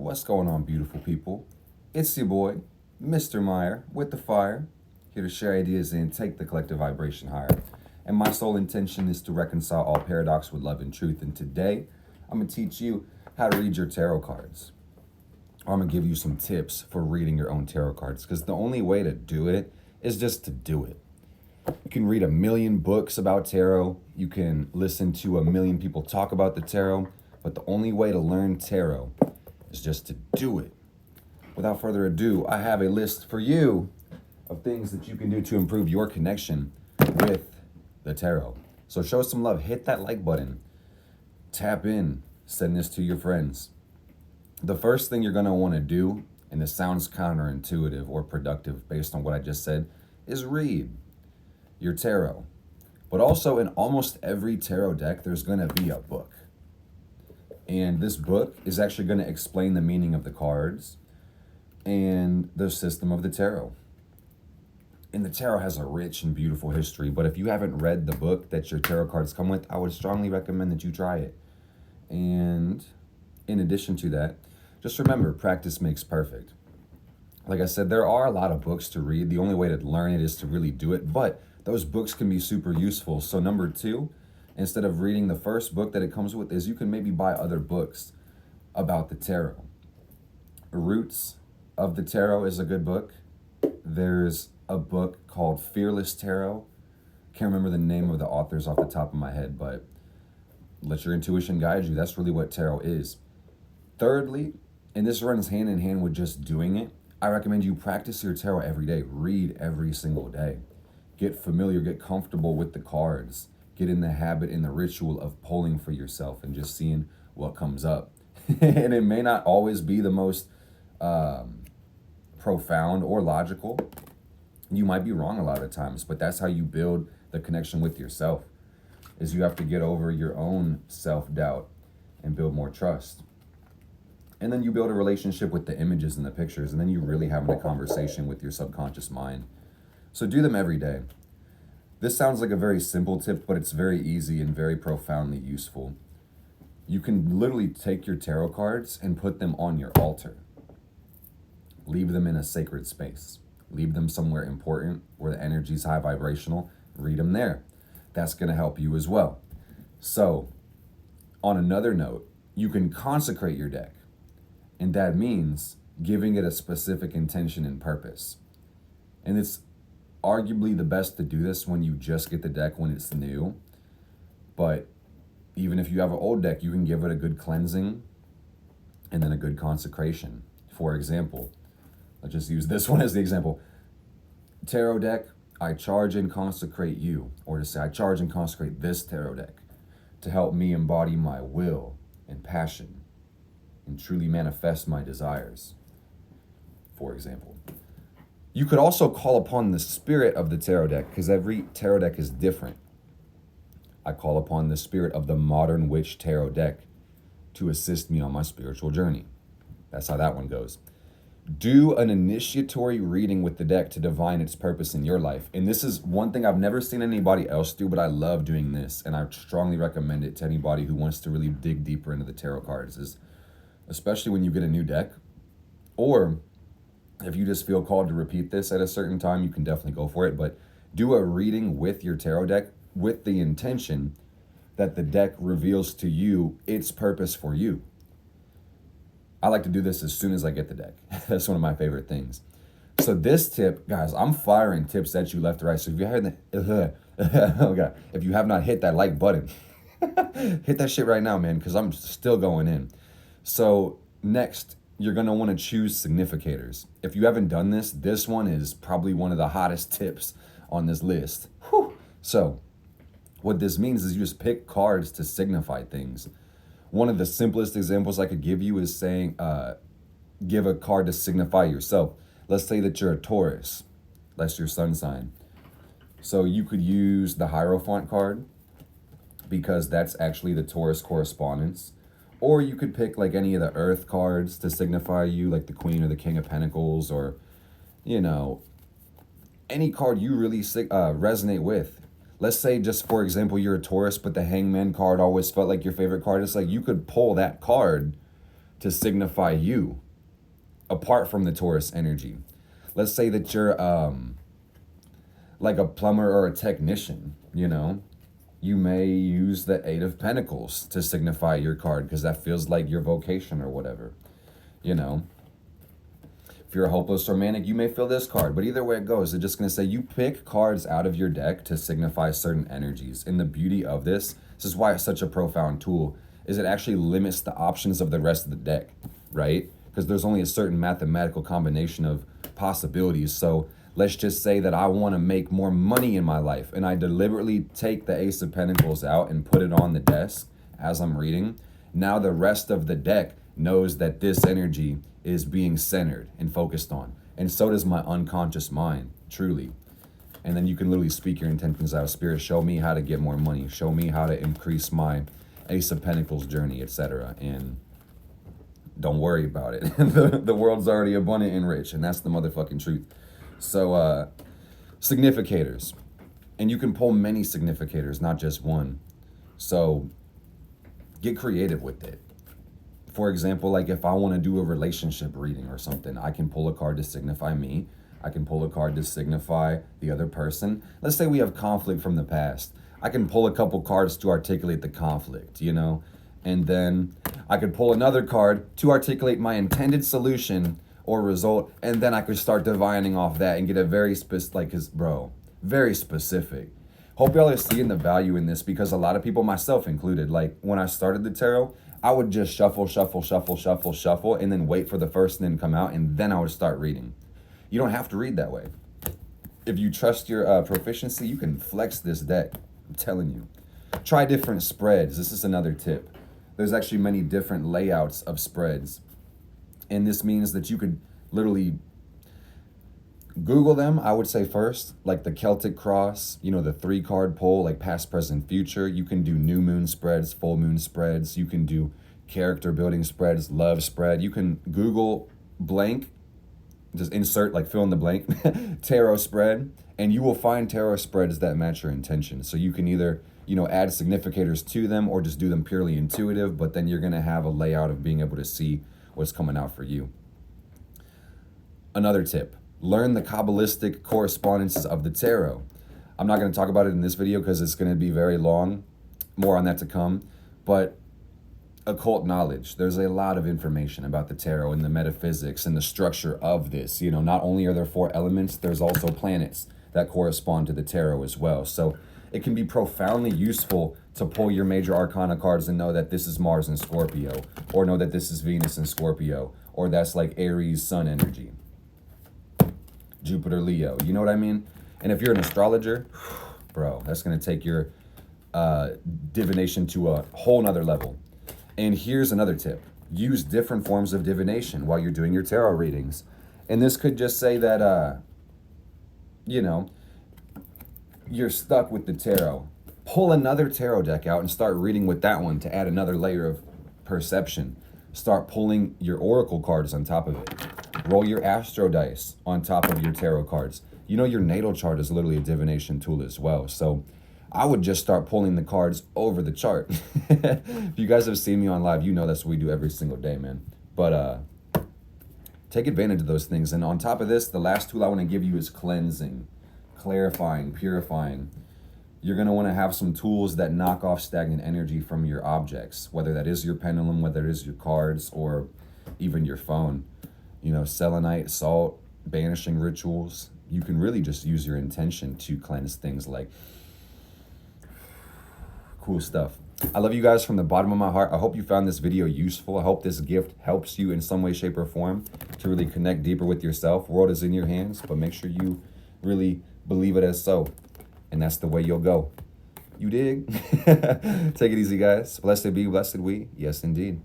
What's going on, beautiful people? It's your boy, Mr. Meyer, with the fire, here to share ideas and take the collective vibration higher. And my sole intention is to reconcile all paradox with love and truth. And today, I'm going to teach you how to read your tarot cards. Or I'm going to give you some tips for reading your own tarot cards, because the only way to do it is just to do it. You can read a million books about tarot. You can listen to a million people talk about the tarot. But the only way to learn tarot is just to do it. Without further ado, I have a list for you of things that you can do to improve your connection with the tarot. So show some love. Hit that like button. Tap in. Send this to your friends. The first thing you're going to want to do, and this sounds counterintuitive or productive based on what I just said, is read your tarot. But also in almost every tarot deck, there's going to be a book. And this book is actually going to explain the meaning of the cards and the system of the tarot. And the tarot has a rich and beautiful history, but if you haven't read the book that your tarot cards come with, I would strongly recommend that you try it. And in addition to that, just remember, practice makes perfect. Like I said, there are a lot of books to read. The only way to learn it is to really do it, but those books can be super useful. So number two, instead of reading the first book that it comes with, is you can maybe buy other books about the tarot. Roots of the Tarot is a good book. There's a book called Fearless Tarot. Can't remember the name of the authors off the top of my head, but let your intuition guide you. That's really what tarot is. Thirdly, and this runs hand in hand with just doing it, I recommend you practice your tarot every day. Read every single day. Get familiar, get comfortable with the cards. Get in the habit, in the ritual of pulling for yourself and just seeing what comes up. And it may not always be the most profound or logical. You might be wrong a lot of times, but that's how you build the connection with yourself, is you have to get over your own self-doubt and build more trust. And then you build a relationship with the images and the pictures, and then you really having a conversation with your subconscious mind. So do them every day. This sounds like a very simple tip, but it's very easy and very profoundly useful. You can literally take your tarot cards and put them on your altar. Leave them in a sacred space. Leave them somewhere important where the energy is high vibrational. Read them there. That's going to help you as well. So, on another note, you can consecrate your deck. And that means giving it a specific intention and purpose. And it's arguably the best to do this when you just get the deck, when it's new. But even if you have an old deck, you can give it a good cleansing and then a good consecration. For example, let's just use this one as the example. Tarot deck, I charge and consecrate you. Or to say, I charge and consecrate this tarot deck to help me embody my will and passion and truly manifest my desires, for example. You could also call upon the spirit of the tarot deck, because every tarot deck is different. I call upon the spirit of the Modern Witch Tarot deck to assist me on my spiritual journey. That's how that one goes. Do an initiatory reading with the deck to divine its purpose in your life. And this is one thing I've never seen anybody else do, but I love doing this, and I strongly recommend it to anybody who wants to really dig deeper into the tarot cards, is especially when you get a new deck, or if you just feel called to repeat this at a certain time, you can definitely go for it. But do a reading with your tarot deck with the intention that the deck reveals to you its purpose for you. I like to do this as soon as I get the deck. That's one of my favorite things. So this tip, guys, I'm firing tips at you left to right. So if you haven't, oh God, if you have not hit that like button, hit that shit right now, man, because I'm still going in. So next, you're going to want to choose significators. If you haven't done this, this one is probably one of the hottest tips on this list. Whew. So what this means is you just pick cards to signify things. One of the simplest examples I could give you is saying, give a card to signify yourself. Let's say that you're a Taurus. That's your sun sign. So you could use the Hierophant card, because that's actually the Taurus correspondence. Or you could pick like any of the earth cards to signify you, like the Queen or the King of Pentacles, or, you know, any card you really resonate with. Let's say, just for example, you're a Taurus, but the Hangman card always felt like your favorite card. It's like you could pull that card to signify you apart from the Taurus energy. Let's say that you're like a plumber or a technician, you know, you may use the Eight of Pentacles to signify your card because that feels like your vocation or whatever, you know. If you're a hopeless romantic, you may feel this card, but either way it goes, it's just going to say you pick cards out of your deck to signify certain energies. And the beauty of this is why it's such a profound tool, is it actually limits the options of the rest of the deck, right? Because there's only a certain mathematical combination of possibilities. So let's just say that I want to make more money in my life, and I deliberately take the Ace of Pentacles out and put it on the desk as I'm reading. Now the rest of the deck knows that this energy is being centered and focused on. And so does my unconscious mind, truly. And then you can literally speak your intentions out. Spirit, show me how to get more money. Show me how to increase my Ace of Pentacles journey, etc. And don't worry about it. The world's already abundant and rich, and that's the motherfucking truth. So, significators. And you can pull many significators, not just one. So, get creative with it. For example, like if I want to do a relationship reading or something, I can pull a card to signify me. I can pull a card to signify the other person. Let's say we have conflict from the past. I can pull a couple cards to articulate the conflict, you know? And then I could pull another card to articulate my intended solution or result, and then I could start divining off that and get a very very specific. Hope y'all are seeing the value in this, because a lot of people, myself included, like when I started the tarot, I would just shuffle, and then wait for the first thing to come out, and then I would start reading. You don't have to read that way. If you trust your proficiency, you can flex this deck. I'm telling you. Try different spreads. This is another tip. There's actually many different layouts of spreads. And this means that you could literally Google them, I would say first, like the Celtic Cross, you know, the 3-card pull, like past, present, future. You can do new moon spreads, full moon spreads. You can do character building spreads, love spread. You can Google blank, just insert, like fill in the blank, tarot spread, and you will find tarot spreads that match your intention. So you can either, you know, add significators to them or just do them purely intuitive, but then you're going to have a layout of being able to see what's coming out for you. Another tip. Learn the Kabbalistic correspondences of the tarot. I'm not going to talk about it in this video because it's going to be very long. More on that to come. But occult knowledge. There's a lot of information about the tarot and the metaphysics and the structure of this. You know, not only are there 4 elements, there's also planets that correspond to the tarot as well. So it can be profoundly useful to pull your major arcana cards and know that this is Mars in Scorpio, or know that this is Venus in Scorpio, or that's like Aries sun energy. Jupiter, Leo, you know what I mean? And if you're an astrologer, bro, that's going to take your divination to a whole nother level. And here's another tip. Use different forms of divination while you're doing your tarot readings. And this could just say that, you know, you're stuck with the tarot. Pull another tarot deck out and start reading with that one to add another layer of perception. Start pulling your oracle cards on top of it. Roll your astro dice on top of your tarot cards. You know, your natal chart is literally a divination tool as well. So I would just start pulling the cards over the chart. If you guys have seen me on live, you know that's what we do every single day, man. But take advantage of those things. And on top of this, the last tool I want to give you is cleansing, clarifying, purifying. You're going to want to have some tools that knock off stagnant energy from your objects, whether that is your pendulum, whether it is your cards, or even your phone. You know, selenite, salt, banishing rituals. You can really just use your intention to cleanse things. Like, cool stuff. I love you guys from the bottom of my heart. I hope you found this video useful. I hope this gift helps you in some way, shape, or form to really connect deeper with yourself. World is in your hands, but make sure you really believe it as so. And that's the way you'll go. You dig? Take it easy, guys. Blessed be, blessed we. Yes, indeed.